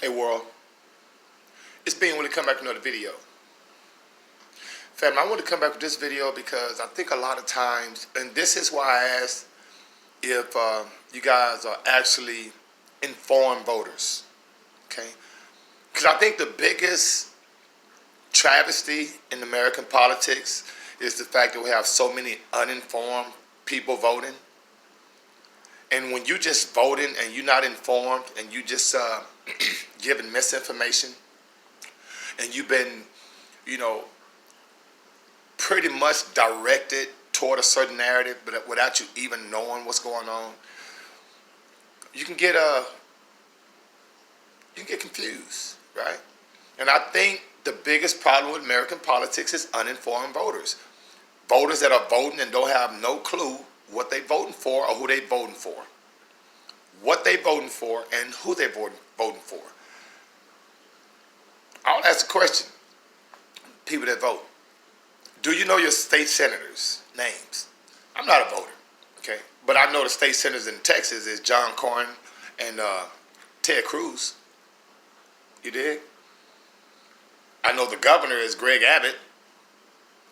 Hey world, it's Bean when we come back with another video. Family, I want to come back with this video because I think a lot of times, and this is why I asked if you guys are actually informed voters, okay? Because I think the biggest travesty in American politics is the fact that we have so many uninformed people voting. And when you just voting and you're not informed and you just giving misinformation and you've been, pretty much directed toward a certain narrative, but without you even knowing what's going on, you can get confused, right? And I think the biggest problem with American politics is uninformed voters. Voters that are voting and don't have no clue what they voting for or who they voting for. What they voting for and who they voting for. I want to ask a question, people that vote. Do you know your state senators' names? I'm not a voter, okay? But I know the state senators in Texas is John Cornyn and Ted Cruz. You dig? I know the governor is Greg Abbott,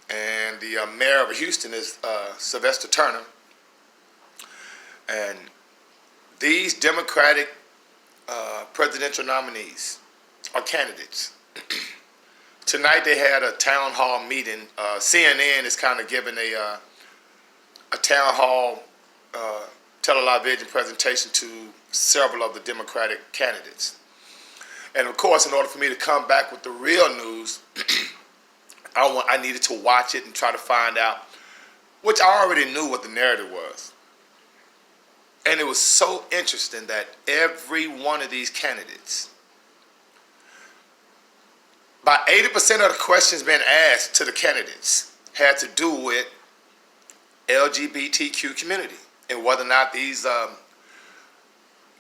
and the mayor of Houston is Sylvester Turner. And these Democratic presidential nominees are candidates. Tonight they had a town hall meeting. CNN is kind of giving a town hall television presentation to several of the Democratic candidates. And of course, in order for me to come back with the real news, I needed to watch it and try to find out, which I already knew what the narrative was. And it was so interesting that every one of these candidates, about 80% of the questions being asked to the candidates had to do with LGBTQ community and whether or not these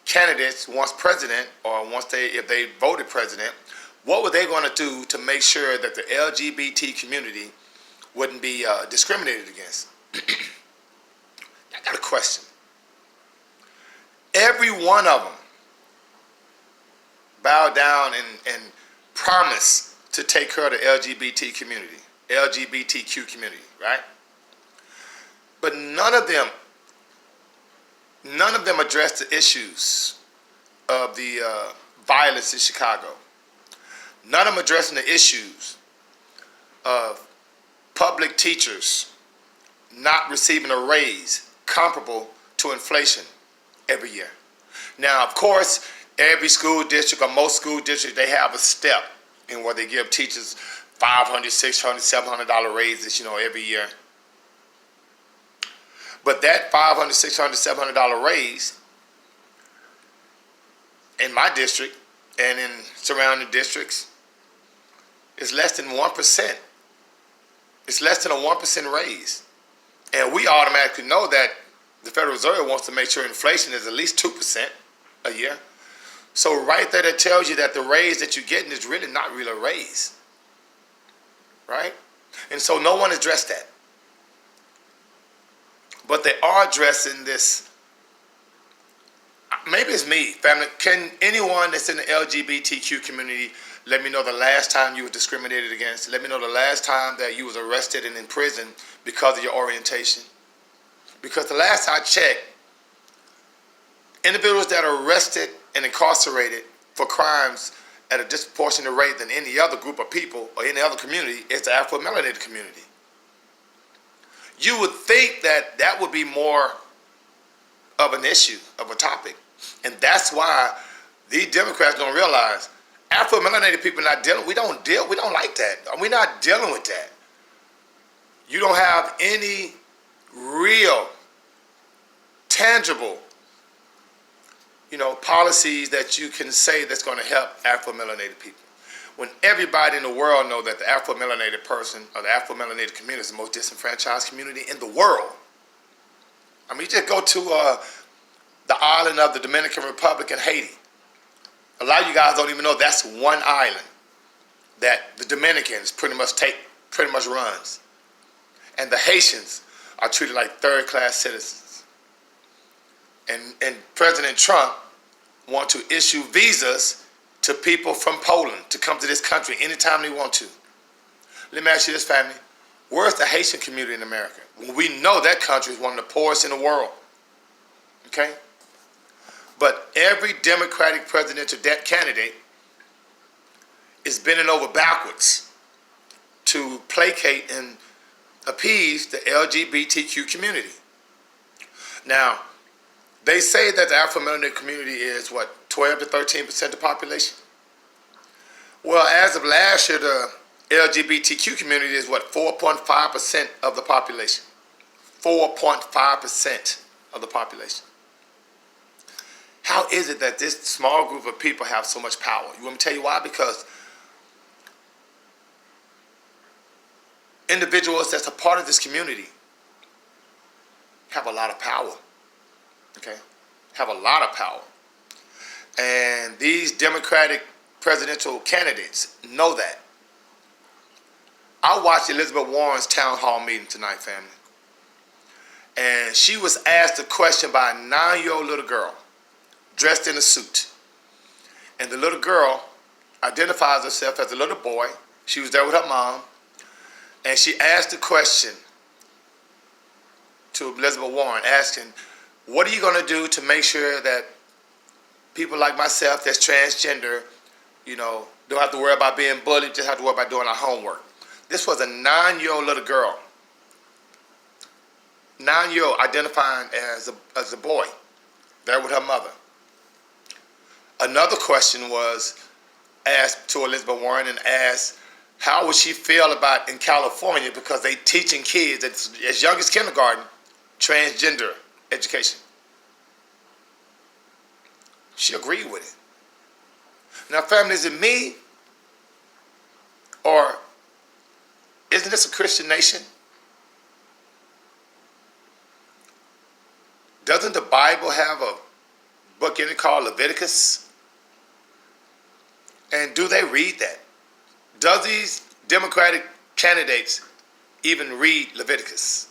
candidates, once president or if they voted president, what were they going to do to make sure that the LGBT community wouldn't be discriminated against? I got a question. Every one of them bowed down and promised to take care of the LGBTQ community, right? But none of them addressed the issues of the violence in Chicago. None of them addressing the issues of public teachers not receiving a raise comparable to inflation every year. Now, of course, every school district or most school districts, they have a step in where they give teachers $500, $600, $700 raises, every year. But that $500, $600, $700 raise in my district and in surrounding districts is less than 1%. It's less than a 1% raise. And we automatically know that the Federal Reserve wants to make sure inflation is at least 2% a year. So right there, that tells you that the raise that you're getting is really not really a raise, right? And so no one addressed that. But they are addressing this. Maybe it's me, family. Can anyone that's in the LGBTQ community let me know the last time you were discriminated against? Let me know the last time that you was arrested and in prison because of your orientation. Because the last I checked, individuals that are arrested and incarcerated for crimes at a disproportionate rate than any other group of people or any other community is the Afro-melanated community. You would think that that would be more of an issue, of a topic. And that's why these Democrats don't realize Afro-melanated people not dealing, we don't like that. We're not dealing with that. You don't have any real, tangible, policies that you can say that's going to help Afro-melanated people. When everybody in the world know that the Afro-melanated person or the Afro-melanated community is the most disenfranchised community in the world. I mean, you just go to the island of the Dominican Republic and Haiti. A lot of you guys don't even know that's one island that the Dominicans pretty much runs. And the Haitians are treated like third-class citizens. And President Trump wants to issue visas to to people from Poland to come to this country anytime they want to. Let me ask you this, family. Where's the Haitian community in America? When we know that country is one of the poorest in the world. Okay? But every Democratic presidential candidate is bending over backwards to placate and appease the LGBTQ community. Now, they say that the Afro-American community is, 12 to 13% of the population? Well, as of last year, the LGBTQ community is, 4.5% of the population. 4.5% of the population. How is it that this small group of people have so much power? You want me to tell you why? Because individuals that's a part of this community have a lot of power. Okay? Have a lot of power. And these Democratic presidential candidates know that. I watched Elizabeth Warren's town hall meeting tonight, family. And she was asked a question by a 9-year-old little girl dressed in a suit. And the little girl identifies herself as a little boy. She was there with her mom. And she asked a question to Elizabeth Warren, asking, what are you going to do to make sure that people like myself that's transgender, don't have to worry about being bullied, just have to worry about doing our homework. This was a 9-year-old little girl. 9-year-old identifying as a boy, there with her mother. Another question was asked to Elizabeth Warren and asked, how would she feel about in California, because they teaching kids as young as kindergarten, transgender education. She agreed with it. Now, family, is it me, or isn't this a Christian nation? Doesn't the Bible have a book in it called Leviticus? And do they read that? Does these Democratic candidates even read Leviticus?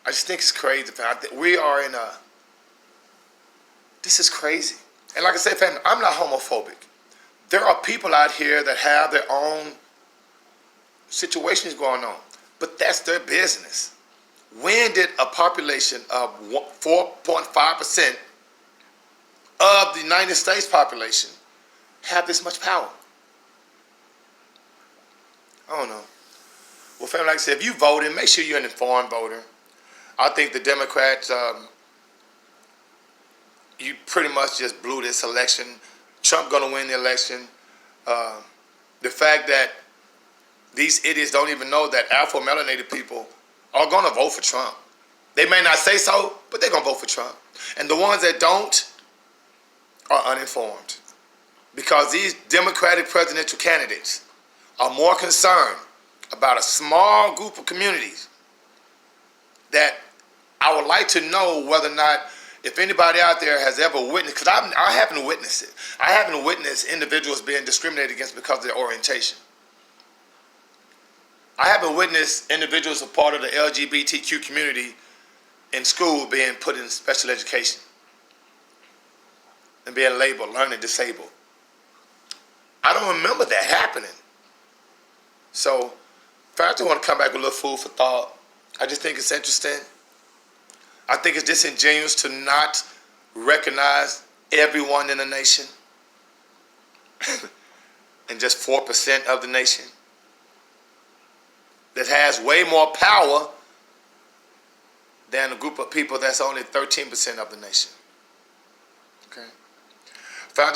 I just think it's crazy. We are in this is crazy. And like I said, family, I'm not homophobic. There are people out here that have their own situations going on, but that's their business. When did a population of 4.5% of the United States population have this much power? I don't know. Well, family, like I said, if you voted, make sure you're an informed voter. I think the Democrats, you pretty much just blew this election. Trump going to win the election. The fact that these idiots don't even know that Afro-melanated people are going to vote for Trump. They may not say so, but they're going to vote for Trump. And the ones that don't are uninformed. Because these Democratic presidential candidates are more concerned about a small group of communities that I would like to know whether or not, if anybody out there has ever witnessed, because I haven't witnessed it. I haven't witnessed individuals being discriminated against because of their orientation. I haven't witnessed individuals a part of the LGBTQ community in school being put in special education and being labeled learning disabled. I don't remember that happening. So, I just want to come back with a little food for thought. I just think it's interesting. I think it's disingenuous to not recognize everyone in the nation and just 4% of the nation that has way more power than a group of people that's only 13% of the nation. Okay?